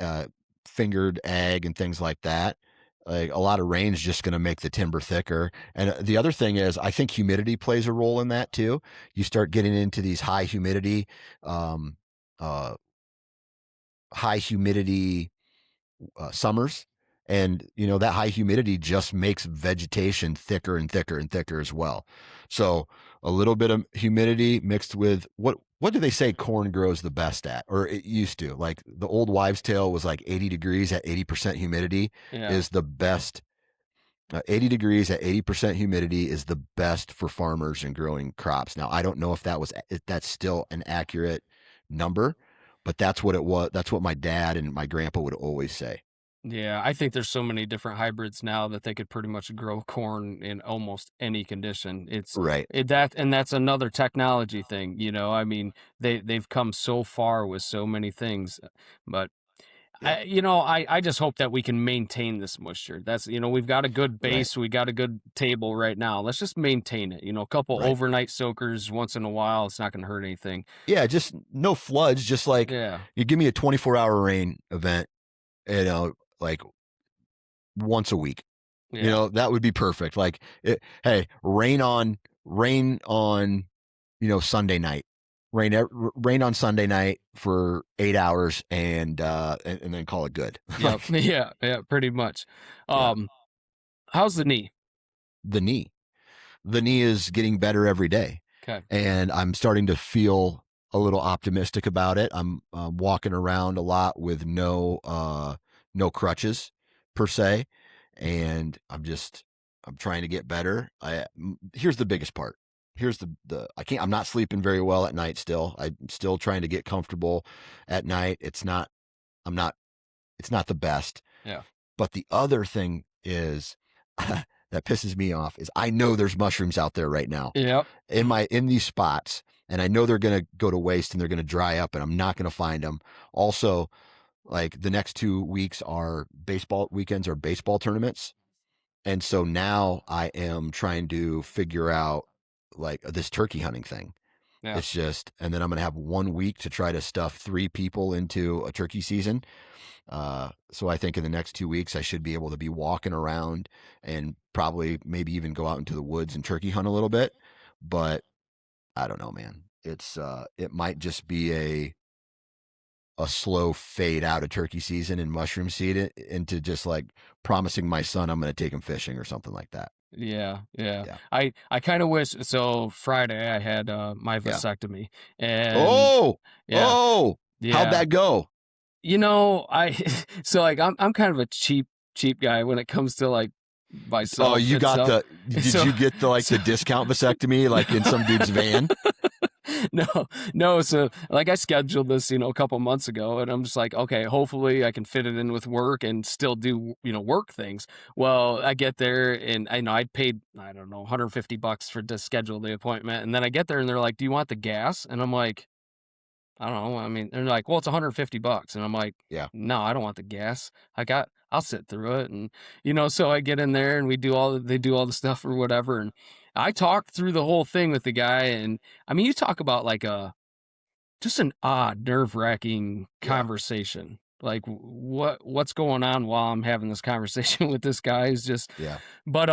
S1: uh, fingered ag and things like that. Like a lot of rain is just going to make the timber thicker. And the other thing is, I think humidity plays a role in that too. You start getting into these um, uh, high humidity summers. And that high humidity just makes vegetation thicker and thicker and thicker as well. So a little bit of humidity mixed with what do they say corn grows the best at? Or it used to. Like the old wives' tale was like 80 degrees at 80% humidity
S2: Yeah.
S1: is the best. 80 degrees at 80% humidity is the best for farmers and growing crops. Now, I don't know if that's still an accurate number, but that's what it was. That's what my dad and my grandpa would always say.
S2: Yeah, I think there's so many different hybrids now that they could pretty much grow corn in almost any condition.
S1: Right.
S2: And that's another technology thing, I mean, they've come so far with so many things, but
S1: Yeah.
S2: I just hope that we can maintain this moisture. We've got a good
S1: Right.
S2: base, we got a good table right now. Let's just maintain it. A couple
S1: Right.
S2: overnight soakers once in a while, it's not going to hurt anything.
S1: Yeah, just no floods, just like
S2: Yeah.
S1: you give me a 24-hour rain event, like once a week.
S2: Yeah.
S1: That would be perfect. Like hey, rain on, Sunday night. Rain on Sunday night for 8 hours and then call it good.
S2: Yep.
S1: Like
S2: Yeah, yeah, pretty much.
S1: yeah,
S2: Um, how's the knee?
S1: the knee. The knee is getting better every day.
S2: Okay.
S1: And I'm starting to feel a little optimistic about it. I'm walking around a lot with no crutches per se, and I'm trying to get better. Here's the biggest part. Here's I'm not sleeping very well at night still. I'm still trying to get comfortable at night. I'm not it's not the best.
S2: Yeah.
S1: But the other thing is that pisses me off is I know there's mushrooms out there right now
S2: Yep.
S1: in these spots, and I know they're going to go to waste and they're going to dry up and I'm not going to find them. Also, like the next 2 weeks are baseball weekends or baseball tournaments. And so now I am trying to figure out like this turkey hunting thing.
S2: Yeah.
S1: It's just, and then I'm going to have 1 week to try to stuff 3 people into a turkey season. So I think in the next 2 weeks, I should be able to be walking around and probably maybe even go out into the woods and turkey hunt a little bit. But I don't know, man. It might just be a slow fade out of turkey season and mushroom seed into just like promising my son I'm going to take him fishing or something like that.
S2: Yeah, yeah.
S1: Yeah.
S2: I kinda wish, so Friday, I had, my
S1: Yeah.
S2: vasectomy, and
S1: Oh,
S2: yeah,
S1: oh, how'd
S2: yeah.
S1: that go?
S2: I so, like, I'm kind of a cheap guy when it comes to, like,
S1: Oh,
S2: myself
S1: you
S2: and
S1: got
S2: stuff.
S1: did
S2: So
S1: you get
S2: so
S1: the discount vasectomy like in some dude's van?
S2: No, no, so, like, I scheduled this, a couple months ago, and I'm just like, "Okay, hopefully I can fit it in with work and still do, work things." Well, I get there, and I know I'd paid, I don't know, $150 for to schedule the appointment, and then I get there, and they're like, "Do you want the gas?" And I'm like, "I don't know." I mean, they're like, "Well, it's $150." And I'm like,
S1: Yeah.
S2: "No, I don't want the gas. I'll sit through it." And, so I get in there and they do all the stuff or whatever. And I talked through the whole thing with the guy. And I mean, you talk about like just an odd, nerve-wracking
S1: Yeah.
S2: conversation. Like what's going on while I'm having this conversation with this guy is just,
S1: Yeah.
S2: but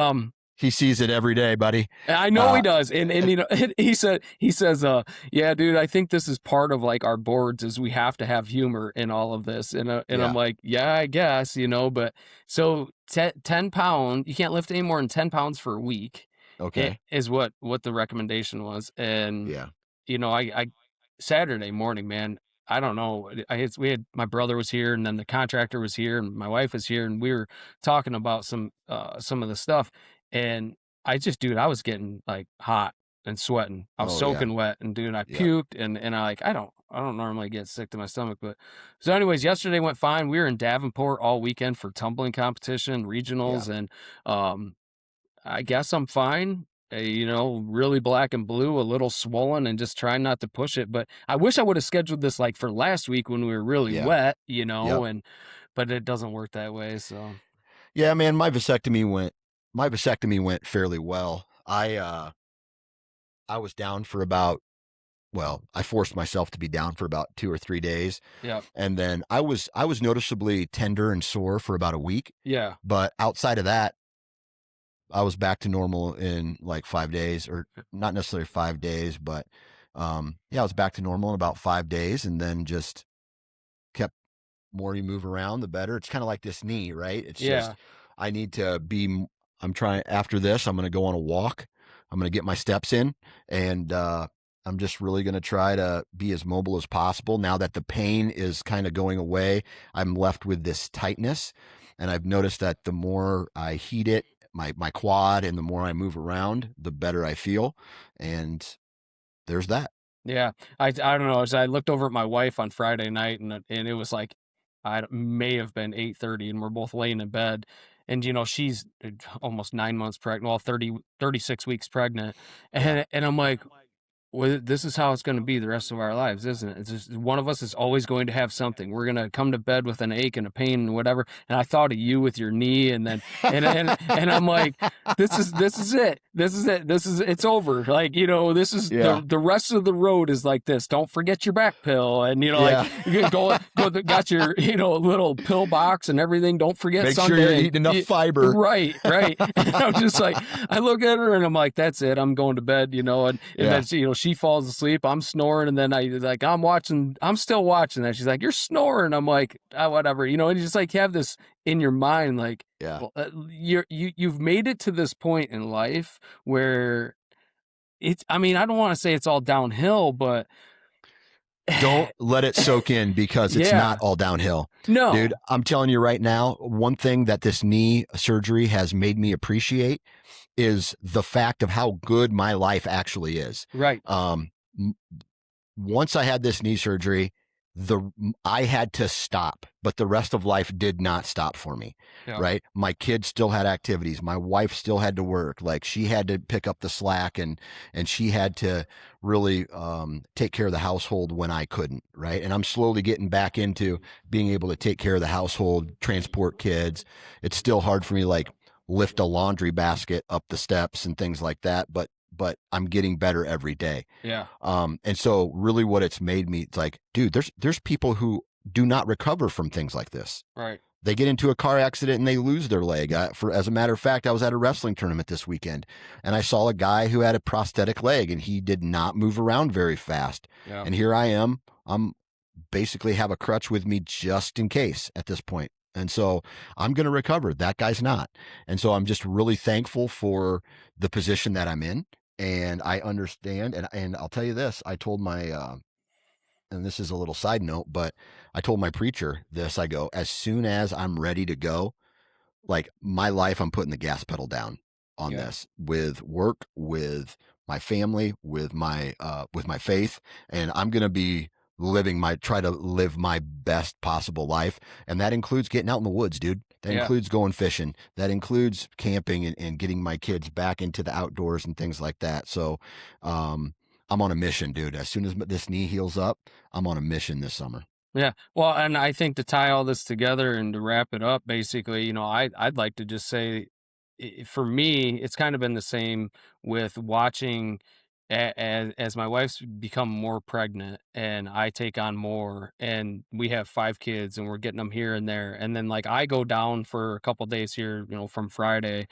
S1: He sees it every day, buddy.
S2: And I know he
S1: Uh,
S2: does, and, and he says, "Yeah, dude, I think this is part of, like, our boards is we have to have humor in all of this," and I'm
S1: yeah,
S2: like, "Yeah, I guess," but so 10 pound you can't lift any more than 10 pounds for a week,
S1: okay,
S2: is what the recommendation was, and,
S1: yeah,
S2: I Saturday morning, man, I don't know, we had my brother was here, and then the contractor was here, and my wife was here, and we were talking about some of the stuff, and dude, I was getting, like, hot and sweating. I was
S1: oh yeah,
S2: soaking wet, and, dude, I
S1: yeah,
S2: puked, and I don't normally get sick to my stomach, but so anyways, yesterday went fine. We were in Davenport all weekend for tumbling competition,
S1: yeah,
S2: regionals, and, I guess I'm fine. Really black and blue, a little swollen, and just trying not to push it, but I wish I would've scheduled this, like, for last week when we were really
S1: yeah,
S2: wet,
S1: yep.
S2: and but it doesn't work that way, so
S1: Yeah, man, my vasectomy went fairly well. I was down for about well, I forced myself to be down for about 2 or 3 days,
S2: yeah.
S1: and then I was noticeably tender and sore for about a week,
S2: Yeah.
S1: but outside of that, I was back to normal in, like, 5 days, or not necessarily 5 days, but, yeah, I was back to normal in about 5 days, and then just kept more you move around, the better. It's kinda like this knee, right? It's just
S2: Yeah.
S1: I need to be m I'm trying after this, I'm gonna go on a walk. I'm gonna get my steps in, and, I'm just really gonna try to be as mobile as possible. Now that the pain is kinda going away, I'm left with this tightness, and I've noticed that the more I heat it, my quad, and the more I move around, the better I feel, and there's that.
S2: Yeah, I don't know, as I looked over at my wife on Friday night, and it was like, may have been 8:30, and we're both laying in bed, and, she's, almost 9 months pregnant, well, 36 weeks pregnant,
S1: Yeah.
S2: and I'm like, well, this is how it's gonna be the rest of our lives, isn't it? It's just one of us is always going to have something. We're gonna come to bed with an ache and a pain and whatever. And I thought of you with your knee, and then and I'm like, this is it. This is it. This is it's over. Like, this is
S1: Yeah.
S2: the rest of the road is like this. Don't forget your back pill, and like
S1: Yeah.
S2: you got your little pill box and everything. Don't forget
S1: Make sure you're
S2: Sunday.
S1: eating enough fiber.
S2: Right, right. And I'm just like, I look at her and I'm like, that's it. I'm going to bed, and then
S1: Yeah.
S2: she falls asleep. I'm snoring, and then I'm still watching that. She's like, "You're snoring." I'm like, whatever, and you just like have this in your mind, like,
S1: Yeah.
S2: well, you've made it to this point in life where I mean, I don't want to say it's all downhill, but
S1: Don't let it soak in because it's not
S2: yeah,
S1: all downhill. Dude,
S2: no,
S1: I'm telling you right now, one thing that this knee surgery has made me appreciate is the fact of how good my life actually is.
S2: right,
S1: Um, Once I had this knee surgery, I had to stop, but the rest of life did not stop for me,
S2: yeah,
S1: right? My kids still had activities. My wife still had to work. Like, she had to pick up the slack, and she had to really take care of the household when I couldn't, right? And I'm slowly getting back into being able to take care of the household, transport kids. It's still hard for me, like, lift a laundry basket up the steps and things like that, but I'm getting better every day.
S2: yeah,
S1: And so really what it's made me, it's like, dude, there's people who do not recover from things like this.
S2: right,
S1: They get into a car accident and they lose their leg. As a matter of fact, I was at a wrestling tournament this weekend, and I saw a guy who had a prosthetic leg, and he did not move around very fast.
S2: yeah,
S1: And here I am. I'm basically have a crutch with me just in case at this point. And so I'm going to recover. That guy's not. And so I'm just really thankful for the position that I'm in. And I understand. And I'll tell you this, I told my, and this is a little side note, but I told my preacher this. I go, as soon as I'm ready to go, like, my life, I'm putting the gas pedal down on
S2: yeah,
S1: this, with work, with my family, with my faith, and I'm going to be try to live my best possible life. And that includes getting out in the woods, dude. That
S2: yeah.
S1: includes going fishing. That includes camping, and getting my kids back into the outdoors and things like that. So, I'm on a mission, dude. As soon as this knee heals up, I'm on a mission this summer.
S2: Yeah. Well, and I think to tie all this together and to wrap it up, basically, I'd like to just say, for me, it's kind of been the same with watching as my wife's become more pregnant and I take on more, and we have 5 kids and we're getting them here and there, and then like I go down for a couple days here, from Friday,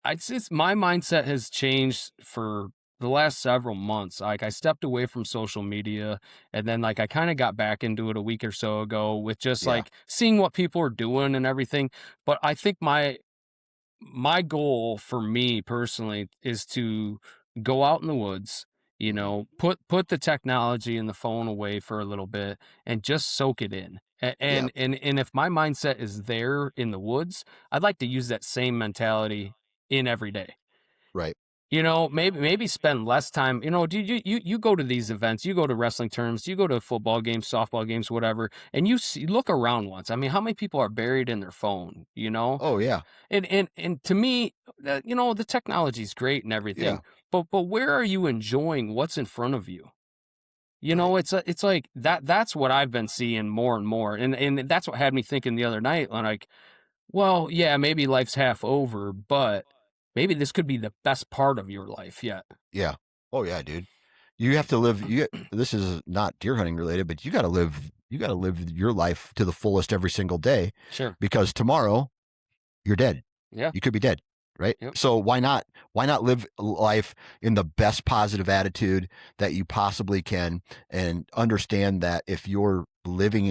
S2: It's just my mindset has changed for the last several months. Like I stepped away from social media and then like I kind of got back into it a week or so ago with just
S1: Yeah.
S2: like seeing what people are doing and everything. But I think my goal for me personally is to go out in the woods,
S1: Mhm.
S2: put the technology and the phone away for a little bit and just soak it in.
S1: Yeah.
S2: And if my mindset is there in the woods, I'd like to use that same mentality in every day.
S1: Right.
S2: Maybe spend less time. Do you go to these events, you go to wrestling tournaments, you go to football games, softball games, whatever, and look around once. I mean, how many people are buried in their phone, you know?
S1: Oh, yeah.
S2: And to me, the technology is great and
S1: Yeah.
S2: everything, but where are you enjoying what's in front of you?
S1: Right.
S2: It's like that's what I've been seeing more and more, and that's what had me thinking the other night, like, well, yeah, maybe life's half over, but maybe this could be the best part of your life yet.
S1: Yeah. Oh, yeah, dude. You have to live. This is not deer hunting related, but you got to live. You got to live your life to the fullest every single day,
S2: Sure.
S1: because tomorrow you're dead.
S2: Yeah.
S1: You could be dead, right?
S2: Yep.
S1: So why not? Why not live life in the best positive attitude that you possibly can, and understand that if you're living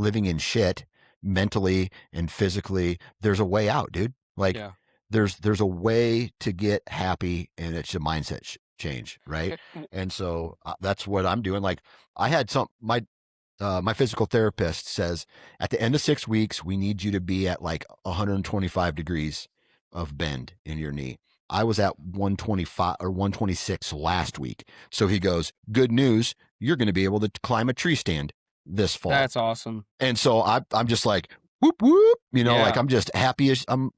S1: in shit mentally and physically, there's a way out, dude. Like
S2: Yeah.
S1: there's a way to get happy, and it's a mindset change, right? And so that's what I'm doing. Like I had my physical therapist says at the end of 6 weeks, we need you to be at like 125 degrees of bend in your knee. I was at 125 or 126 last week. So he goes, good news, you're going to be able to climb a tree stand this fall.
S2: That's awesome.
S1: And so I'm just like, whoop, whoop, like
S2: Yeah.
S1: I'm just happy as I'm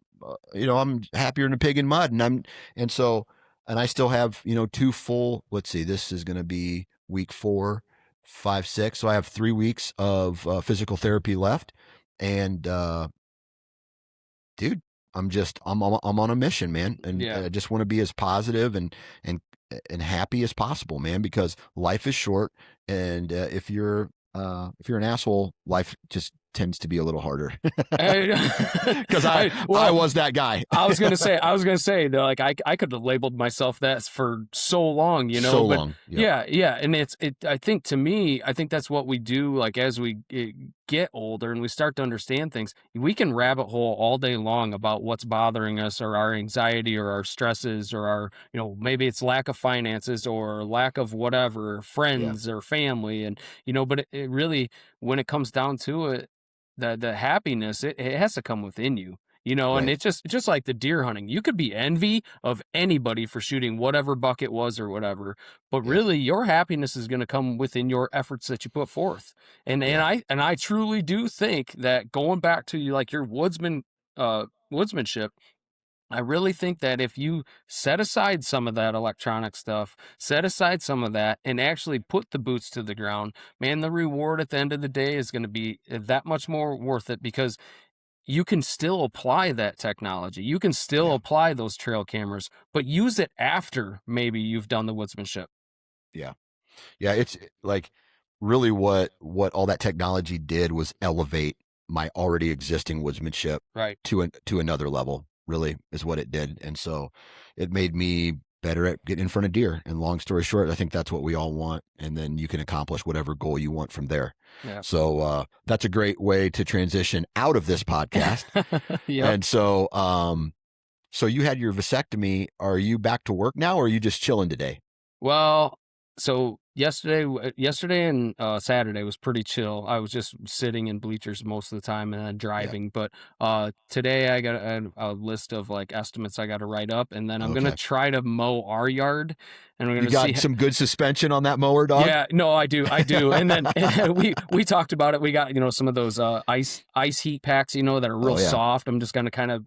S1: happier than a pig in mud. And so, and I still have, two full, let's see, this is going to be week 4, 5, 6. So I have 3 weeks of physical therapy left. And, dude, I'm on a mission, man. And
S2: Yeah.
S1: I just want to be as positive and happy as possible, man, because life is short. And if you're an asshole, life just tends to be a little harder. Because I
S2: Well,
S1: was that guy.
S2: I was gonna say that, like, I could have labeled myself that for so long,
S1: So
S2: but
S1: long. Yep.
S2: yeah, yeah, and I think to me, I think that's what we do, like, as we get older and we start to understand things, we can rabbit hole all day long about what's bothering us or our anxiety or our stresses or our, maybe it's lack of finances or lack of whatever,
S1: Yeah.
S2: friends or family, and, but it really, when it comes down to it, the happiness, it has to come within you, and
S1: Right.
S2: it's just like the deer hunting. You could be envy of anybody for shooting whatever buck it was or whatever, but
S1: Yeah.
S2: really your happiness is going to come within your efforts that you put forth. And
S1: Yeah.
S2: I truly do think that going back to like your woodsmanship, I really think that if you set aside some of that electronic stuff, set aside some of that, and actually put the boots to the ground, man, the reward at the end of the day is going to be that much more worth it, because you can still apply that technology. You can still
S1: Yeah.
S2: apply those trail cameras, but use it after maybe you've done the woodsmanship.
S1: Yeah. Yeah, it's like really what all that technology did was elevate my already existing woodsmanship
S2: Right.
S1: to another level. Really is what it did, and so it made me better at getting in front of deer. And long story short, I think that's what we all want, and then you can accomplish whatever goal you want from there.
S2: Yeah.
S1: So that's a great way to transition out of this podcast.
S2: Yep.
S1: And so you had your vasectomy. Are you back to work now, or are you just chilling today?
S2: Well, so yesterday and Saturday was pretty chill. I was just sitting in bleachers most of the time and then
S1: Yeah.
S2: driving. But today I got a list of like estimates I got to write up, and then I'm gonna
S1: Okay.
S2: try to mow our yard, and we're
S1: You
S2: gonna see.
S1: got some good suspension on that mower, dog?
S2: Yeah, no, I do. And then we talked about it. We got, some of those ice heat packs, that are real
S1: Oh, yeah.
S2: soft. I'm just gonna kind of,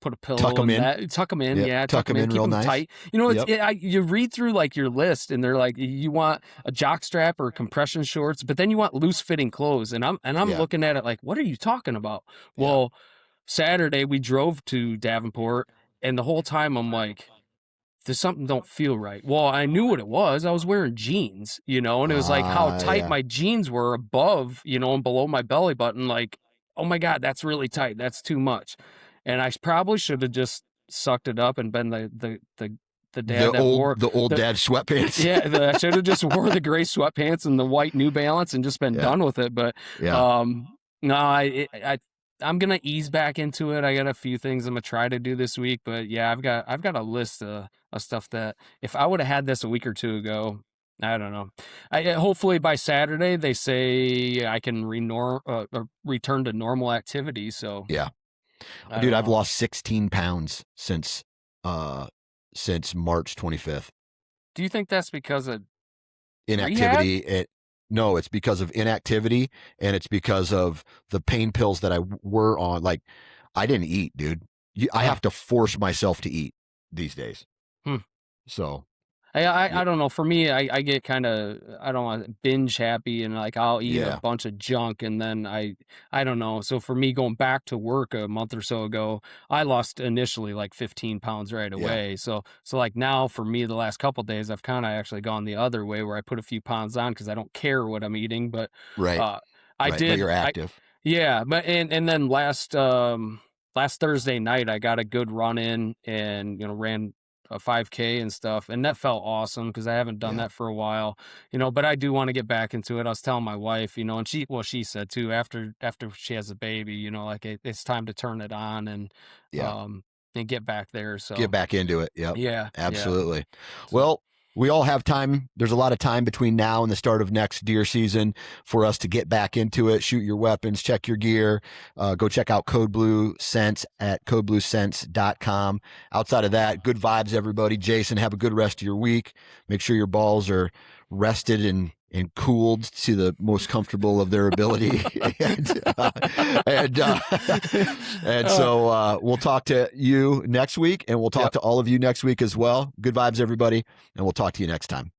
S2: put a
S1: Tuck
S2: pillow
S1: them
S2: in
S1: in.
S2: that, tuck them in,
S1: Yeah,
S2: yeah, tuck
S1: tuck
S2: them
S1: them
S2: in,
S1: in
S2: keep
S1: real
S2: them
S1: nice.
S2: tight.
S1: Yep.
S2: You read through like your list, and they're like, you want a jock strap or compression shorts, but then you want loose fitting clothes, and I'm
S1: Yeah.
S2: looking at it like, what are you talking about?
S1: Yeah.
S2: Well, Saturday we drove to Davenport, and the whole time I'm like, there's something don't feel right. Well, I knew what it was. I was wearing jeans, and it was like how tight
S1: Yeah.
S2: my jeans were above, and below my belly button. Like, oh my God, that's really tight. That's too much. And I probably should have just sucked it up and been the dad that wore
S1: The old
S2: the
S1: dad sweatpants.
S2: yeah, I should have just wore the gray sweatpants and the white New Balance and just been
S1: Yeah.
S2: done with it. But
S1: Yeah.
S2: no, I'm gonna ease back into it. I got a few things I'm gonna try to do this week, but yeah, I've got a list of stuff that if I would have had this a week or two ago, I don't know. Hopefully by Saturday they say I can return to normal activity. So
S1: Yeah.
S2: I
S1: Dude,
S2: don't
S1: I've
S2: know.
S1: lost 16 pounds uh since March 25th.
S2: Do you think that's because of rehab?
S1: Inactivity. No, it's because of inactivity, and it's because of the pain pills that I were on. Like, I didn't eat, dude. I
S2: Huh.
S1: have to force myself to eat these days.
S2: Hmm.
S1: So,
S2: I
S1: yeah,
S2: don't know. For me, I get kind of I don't want binge happy and like I'll eat a
S1: yeah,
S2: bunch of junk and then I don't know. So for me, going back to work a month or so ago, I lost initially like 15 pounds right
S1: yeah.
S2: away. So like now for me, the last couple days, I've kind of actually gone the other way where I put a few pounds on because I don't care what I'm eating. But
S1: Right,
S2: uh, I
S1: right. But
S2: did
S1: you're
S2: I
S1: active.
S2: yeah, but and then last Thursday night I got a good run in and ran a 5K and stuff, and that felt awesome because I haven't done
S1: Yeah,
S2: that for a while, but I do want to get back into it. I was telling my wife, and she said too after she has a baby, like it's time to turn it on
S1: yeah.
S2: um and get back there.
S1: Get
S2: So
S1: back into it. Yep,
S2: yeah, yeah.
S1: absolutely.
S2: So
S1: Well, we all have time. There's a lot of time between now and the start of next deer season for us to get back into it, shoot your weapons, check your gear, go check out Code Blue Scents at codebluescents.com. Outside of that, good vibes, everybody. Jason, have a good rest of your week. Make sure your balls are rested and cooled to the most comfortable of their ability. and, uh, and
S2: uh,
S1: so we'll talk to you next week, and we'll talk
S2: yep.
S1: to all of you next week as well. Good vibes, everybody, and we'll talk to you next time.